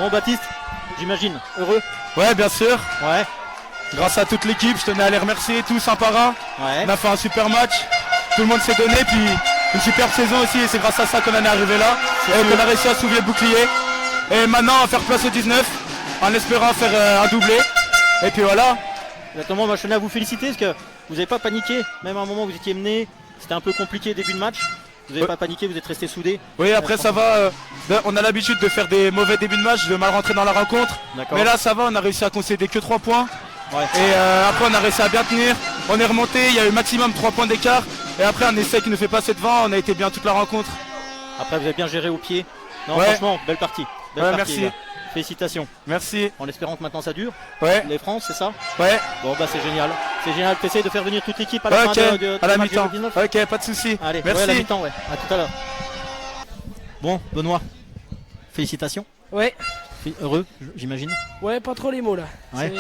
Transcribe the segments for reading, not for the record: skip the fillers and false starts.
Bon Baptiste, j'imagine, heureux? Ouais, bien sûr. Ouais. Grâce à toute l'équipe, je tenais à les remercier tous un par un. Ouais. On a fait un super match, tout le monde s'est donné, puis une superbe saison aussi, et c'est grâce à ça qu'on en est arrivé là, et qu'on a réussi à soulever le bouclier. Et maintenant, on va faire place au 19, en espérant faire un doublé. Et puis voilà. Exactement, moi je tenais à vous féliciter parce que vous n'avez pas paniqué, même à un moment où vous étiez mené, c'était un peu compliqué début de match. Vous n'avez pas paniqué, vous êtes restés soudés. Oui, après ça va, on a l'habitude de faire des mauvais débuts de match, de mal rentrer dans la rencontre. Mais là ça va, on a réussi à concéder que 3 points. Ouais. Et après on a réussi à bien tenir, on est remonté, il y a eu maximum 3 points d'écart. Et après un essai qui nous fait passer devant, on a été bien toute la rencontre. Après vous avez bien géré au pied. Non ouais. Franchement, belle partie. Belle partie, merci. Là. Félicitations. Merci. En espérant que maintenant ça dure. Ouais. Les France, c'est ça? Ouais. Bon bah c'est génial. C'est génial. Tu essaies de faire venir toute l'équipe à la fin de à la match mi-temps. 19. Ok, pas de soucis. Allez, merci. Ouais, à la mi-temps, ouais. À tout à l'heure. Bon, Benoît, félicitations. Ouais. Heureux, j'imagine. Ouais, pas trop les mots là. Ouais.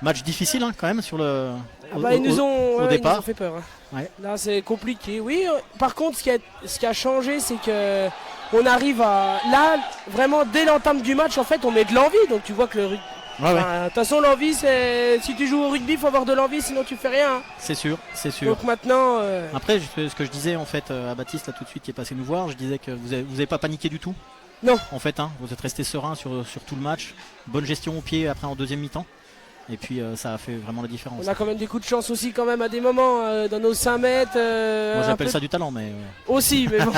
Match difficile hein, quand même sur le. Ils nous ont départ. ils nous ont fait peur. Hein. Ouais. Là c'est compliqué. Oui, par contre ce qui a changé c'est que on arrive à. Là, vraiment dès l'entame du match, en fait, on met de l'envie. Donc tu vois que le rugby. De toute façon, l'envie, c'est. Si tu joues au rugby, il faut avoir de l'envie, sinon tu fais rien. C'est sûr, c'est sûr. Donc maintenant. Après, ce que je disais en fait à Baptiste, là tout de suite, qui est passé nous voir, je disais que vous avez pas paniqué du tout. Non. En fait, hein, vous êtes resté serein sur tout le match. Bonne gestion au pied après en deuxième mi-temps. Et puis ça a fait vraiment la différence. On a quand même des coups de chance aussi quand même à des moments dans nos 5 mètres. Moi j'appelle ça du talent mais... Aussi mais bon.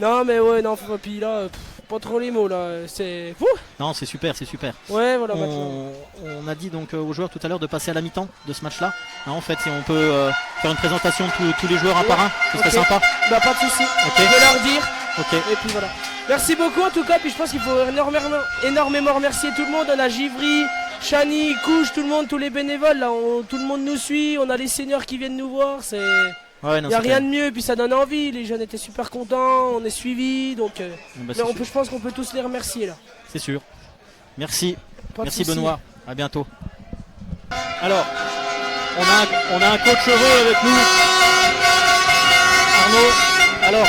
Non mais ouais non puis là pas trop les mots là c'est. Non c'est super c'est super. Ouais voilà on a dit donc aux joueurs tout à l'heure de passer à la mi-temps de ce match là. Hein, en fait si on peut faire une présentation de tous les joueurs un par un, ce serait sympa. Bah pas de soucis. Okay. Je vais leur dire. Ok. Et puis voilà. Merci beaucoup en tout cas puis je pense qu'il faut énormément remercier tout le monde. On a Givry, Chani, Couche, tout le monde, tous les bénévoles là, tout le monde nous suit, on a les seniors qui viennent nous voir, c'est. Il n'y a rien de mieux, puis ça donne envie, les jeunes étaient super contents, on est suivis, donc je pense qu'on peut tous les remercier là. C'est sûr. Merci. Merci soucis. Benoît, à bientôt. Alors, on a un coach heureux avec nous. Arnaud, alors,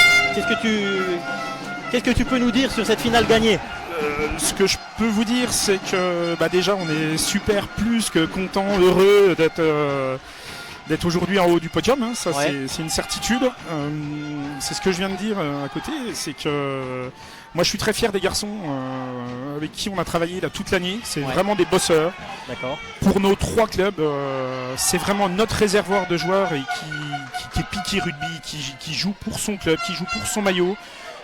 qu'est-ce que tu peux nous dire sur cette finale gagnée? Ce que je peux vous dire, c'est que déjà on est super plus que content, heureux d'être aujourd'hui en haut du podium, hein. Ça c'est une certitude. C'est ce que je viens de dire à côté, c'est que moi je suis très fier des garçons avec qui on a travaillé là toute l'année. C'est vraiment des bosseurs. D'accord. Pour nos 3 clubs, c'est vraiment notre réservoir de joueurs et qui est piqué rugby, qui joue pour son club, qui joue pour son maillot,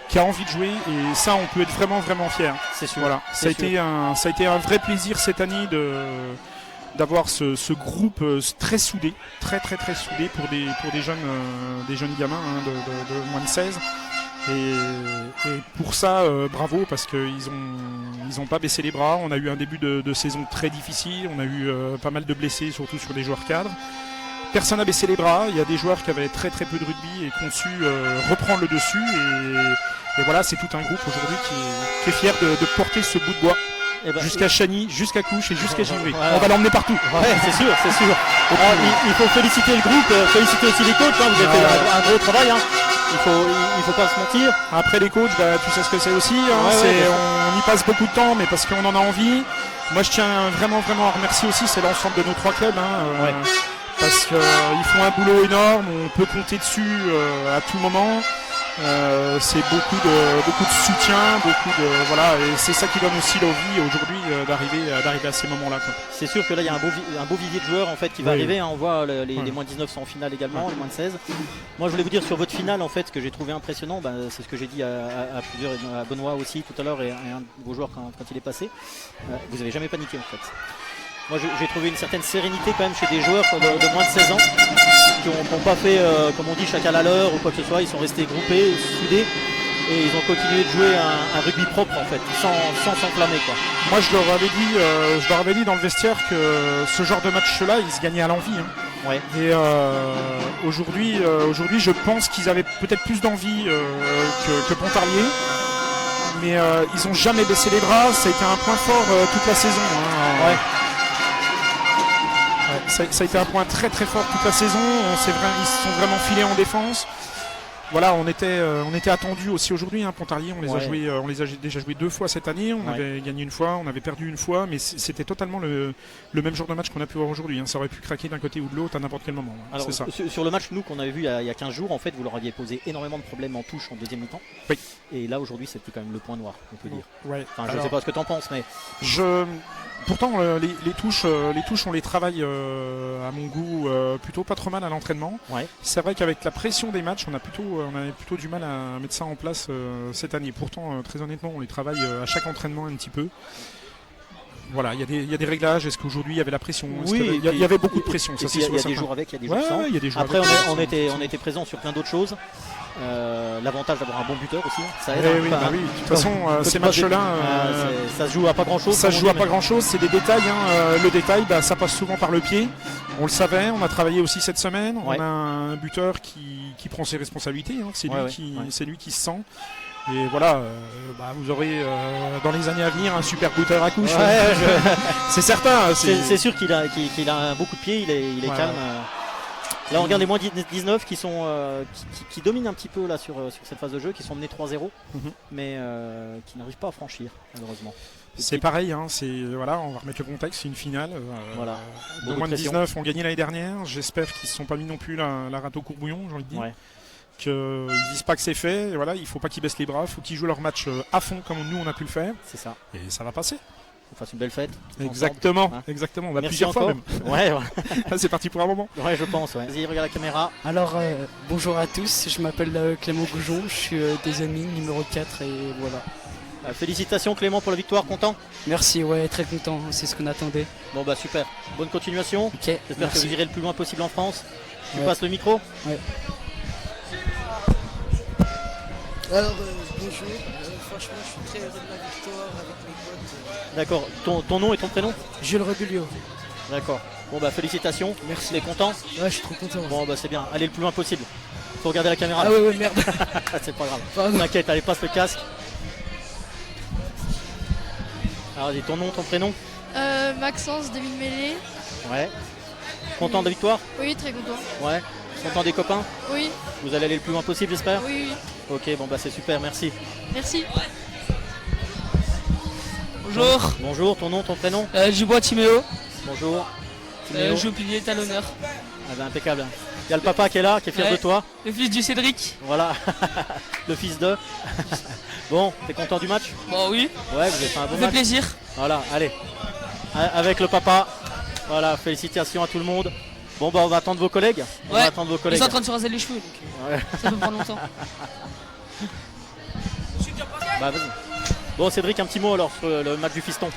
qui a envie de jouer, et ça on peut être vraiment fier. C'est sûr. Voilà. Ça a été un vrai plaisir cette année d'avoir ce groupe très soudé, très soudé pour des jeunes gamins hein, de moins de 16. Et pour ça, bravo, parce qu'ils ont pas baissé les bras. On a eu un début de saison très difficile, on a eu pas mal de blessés, surtout sur des joueurs cadres. Personne n'a baissé les bras, il y a des joueurs qui avaient très peu de rugby et qui ont su reprendre le dessus. Et voilà, c'est tout un groupe aujourd'hui qui est fier de porter ce bout de bois. Jusqu'à Chani, jusqu'à Couche et jusqu'à Givry. On va l'emmener partout. Ouais, c'est sûr. Il faut féliciter le groupe, féliciter aussi les coachs. Hein. Vous avez fait un gros travail. Hein. Il faut pas se mentir. Après les coachs, tu sais ce que c'est aussi. Hein. On y passe beaucoup de temps, mais parce qu'on en a envie. Moi, je tiens vraiment à remercier aussi, c'est l'ensemble de nos 3 clubs. Hein, parce qu'ils font un boulot énorme. On peut compter dessus à tout moment. C'est beaucoup de soutien, et c'est ça qui donne aussi l'envie aujourd'hui d'arriver à ces moments-là. C'est sûr que là il y a un beau vivier de joueurs en fait qui va arriver. Hein. On voit les moins 19 sont en finale également, les moins de 16. Moi je voulais vous dire sur votre finale en fait ce que j'ai trouvé impressionnant, c'est ce que j'ai dit à plusieurs, à Benoît aussi tout à l'heure et un de vos joueurs quand il est passé. Vous n'avez jamais paniqué en fait. Moi j'ai trouvé une certaine sérénité quand même chez des joueurs de moins de 16 ans qui n'ont pas fait comme on dit chacun à l'heure ou quoi que ce soit, ils sont restés groupés, soudés et ils ont continué de jouer un rugby propre en fait, sans s'enflammer quoi. Moi je leur avais dit dans le vestiaire que ce genre de match-là il se gagnait à l'envie. Hein. Ouais. Et aujourd'hui je pense qu'ils avaient peut-être plus d'envie que Pontarlier. Mais ils n'ont jamais baissé les bras, ça a été un point fort toute la saison. Hein. Ça a été un point très fort toute la saison. Ils se sont vraiment filés en défense. voilà, on était attendus aussi aujourd'hui. Hein, Pontarlier, on les a déjà joués 2 fois cette année. On avait gagné une fois, on avait perdu une fois, mais c'était totalement le même genre de match qu'on a pu voir aujourd'hui. Hein. Ça aurait pu craquer d'un côté ou de l'autre à n'importe quel moment. Hein. Alors, c'est ça. Sur le match nous qu'on avait vu il y a 15 jours, en fait, vous leur aviez posé énormément de problèmes en touche en deuxième mi-temps. Oui. Et là aujourd'hui, c'était quand même le point noir, on peut dire. Ouais. Enfin, je ne sais pas ce que tu en penses, mais pourtant, les touches, on les travaille à mon goût plutôt pas trop mal à l'entraînement. Ouais. C'est vrai qu'avec la pression des matchs, on avait plutôt du mal à mettre ça en place cette année. Pourtant, très honnêtement, on les travaille à chaque entraînement un petit peu. Voilà, il y a des réglages. Est-ce qu'aujourd'hui il y avait la pression? Oui, il y avait beaucoup de pression. Il y a des jours avec, il y a des jours sans. Il y a des jours Après, avec, on était présents sur plein d'autres choses. L'avantage d'avoir un bon buteur aussi, ça aide. Oui, de toute façon, ces matchs-là, ça se joue à pas grand-chose. Ça se joue à pas grand-chose, c'est des détails. Hein. Le détail, ça passe souvent par le pied. On le savait, on a travaillé aussi cette semaine. Ouais. On a un buteur qui prend ses responsabilités. Hein. C'est lui qui se sent. Et voilà, vous aurez dans les années à venir un super buteur à couche. C'est certain. C'est sûr qu'il a un beau coup de pied, il est calme. Là on regarde les moins 19 qui dominent un petit peu là sur cette phase de jeu, qui sont menés 3-0, mais qui n'arrivent pas à franchir malheureusement. C'est pareil, hein, on va remettre le contexte, c'est une finale. Voilà. Les moins de 19 ont gagné l'année dernière, j'espère qu'ils ne se sont pas mis non plus la rate au courbouillon, j'ai envie de dire. Ouais. Qu'ils ne disent pas que c'est fait, et voilà, il ne faut pas qu'ils baissent les bras, il faut qu'ils jouent leur match à fond comme nous on a pu le faire. C'est ça. Et ça va passer. On fasse une belle fête. Exactement, exactement. On va plusieurs fois même. Ouais. C'est parti pour un moment. Ouais, je pense. Ouais. Vas-y, regarde la caméra. Alors, bonjour à tous. Je m'appelle Clément Goujon. Je suis des amis numéro 4 et voilà. Félicitations Clément pour la victoire, content? Merci, ouais, très content. C'est ce qu'on attendait. Bon bah super. Bonne continuation. Okay, j'espère que vous irez le plus loin possible en France. Tu passes le micro? Ouais. Alors, bonjour. Franchement, je suis très heureux de la victoire avec mes potes. D'accord. Ton nom et ton prénom? Jules Rebulio. D'accord. Bon bah félicitations. Merci. Tu es content? Ouais, je suis trop content. Bon bah c'est bien. Allez le plus loin possible. Faut regarder la caméra. Ah ouais, merde. C'est pas grave. T'inquiète, allez, passe le casque. Alors vas-y, ton nom, ton prénom? Maxence, David Mêlé. Ouais. Content de la victoire? Oui, très content. Ouais. Content des copains? Oui. Vous allez aller le plus loin possible, j'espère? Oui. Ok, bon bah c'est super, merci. Merci. Bonjour. Bonjour, ton nom, ton prénom? Dubois Timéo. Bonjour. Je joue au pilier talonneur. Ah bah impeccable. Il y a le papa qui est là, qui est fier de toi. Le fils du Cédric. Voilà. Le fils de. Bon, t'es content du match? Bon oui. Ouais, vous avez fait un bon match. Ça fait plaisir. Voilà, allez. Avec le papa. Voilà, félicitations à tout le monde. Bon bah on va attendre vos collègues. On va attendre vos collègues. Ils sont en train de se raser les cheveux, donc ouais. Ça peut prendre longtemps. Bah vas-y. Bon Cédric, un petit mot alors sur le match du fiston.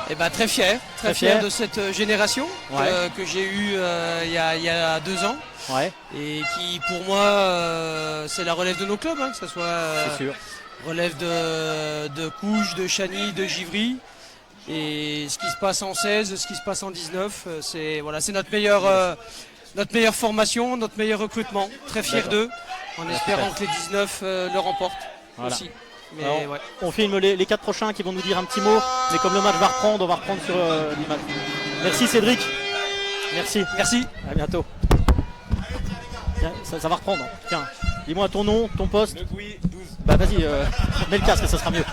Eh ben, très fier de cette génération que j'ai eue il y a 2 ans. Ouais. Et qui pour moi c'est la relève de nos clubs, hein, que ce soit relève de Couche, de Chagny, de Givry. Et ce qui se passe en 16, ce qui se passe en 19, c'est notre meilleure formation, notre meilleur recrutement. Très fier d'eux, en espérant que les 19 le remportent aussi. Mais alors, on filme les 4 prochains qui vont nous dire un petit mot, mais comme le match va reprendre, on va reprendre sur l'image. Merci Cédric. Merci. Merci. À bientôt. Tiens, ça va reprendre. Tiens, dis-moi ton nom, ton poste. Le Gouy 12. Bah vas-y, mets le casque, ça sera mieux.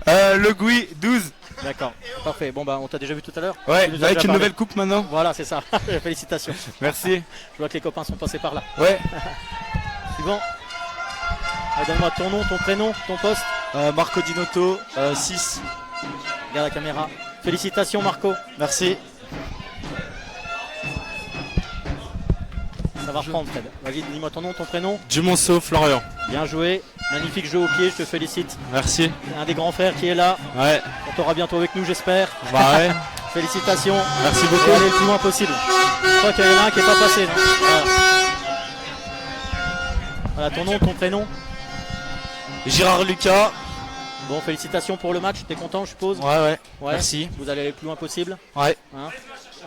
Le Gouy 12. D'accord, parfait. Bon bah on t'a déjà vu tout à l'heure. Ouais, avec une nouvelle coupe maintenant. Voilà, c'est ça. Félicitations. Merci. Je vois que les copains sont passés par là. Ouais. Suivant. Donne-moi ton nom, ton prénom, ton poste. Marco Dinotto, 6. Regarde la caméra. Félicitations Marco. Merci. Ça va reprendre Fred. Vas-y, dis-moi ton nom, ton prénom. Dumonceau, Florian. Bien joué. Magnifique jeu au pied, je te félicite. Merci. Un des grands frères qui est là. Ouais. On t'aura bientôt avec nous, j'espère. Bah ouais. Félicitations. Merci beaucoup. Allez le plus loin possible. Je crois qu'il y en a un qui n'est pas passé. Voilà, ton nom, ton prénom. Gérard Lucas. Bon, félicitations pour le match. T'es content, je suppose? Ouais. Merci. Vous allez aller le plus loin possible? Ouais.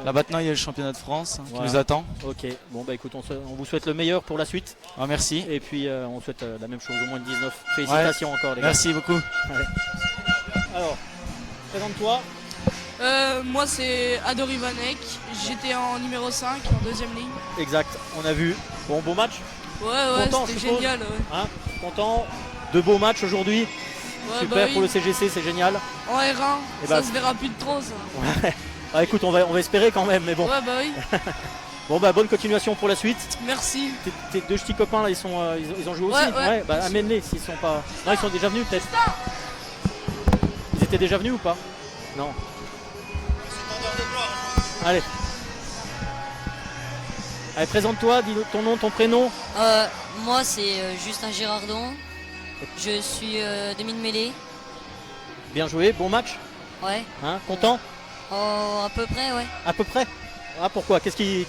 Là maintenant il y a le championnat de France qui nous attend. Ok, bon bah écoute, on vous souhaite le meilleur pour la suite. Merci. Et puis on souhaite la même chose, au moins de 19. Félicitations encore les gars. Merci beaucoup. Ouais. Alors, présente-toi. Moi c'est Ador Ivanek, j'étais en numéro 5, en deuxième ligne. Exact, on a vu. Bon match? Ouais, Content, je c'était suppose. génial. Ouais. Hein, content. De beaux matchs aujourd'hui. Ouais, Super bah oui. pour le CGC, c'est génial. En R1, Eh ça bah, se verra plus de trop ça. Ouais. Ah, écoute, on va espérer quand même, mais bon. Ouais, bah oui. Bon bah bonne continuation pour la suite. Merci. Tes deux petits copains là, ils ont joué aussi. Ouais. Bah amène-les s'ils sont pas. Non, ils sont déjà venus peut-être. Ils étaient déjà venus ou pas? Non. Allez. Allez, présente-toi, dis ton nom, ton prénom. Moi c'est Justin Girardon. Je suis demi de mêlée. Bien joué, bon match. Ouais. Hein, content? À peu près, ouais. À peu près. Ah pourquoi? Qu'est-ce qui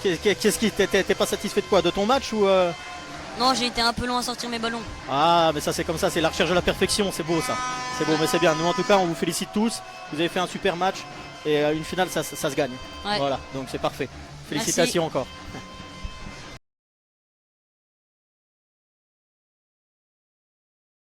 t'es pas satisfait de quoi? De ton match ou Non, j'ai été un peu long à sortir mes ballons. Ah mais ça c'est comme ça, c'est la recherche de la perfection, c'est beau ça. C'est beau, mais c'est bien. Nous en tout cas on vous félicite tous. Vous avez fait un super match et une finale ça se gagne. Ouais. Voilà, donc c'est parfait. Félicitations encore.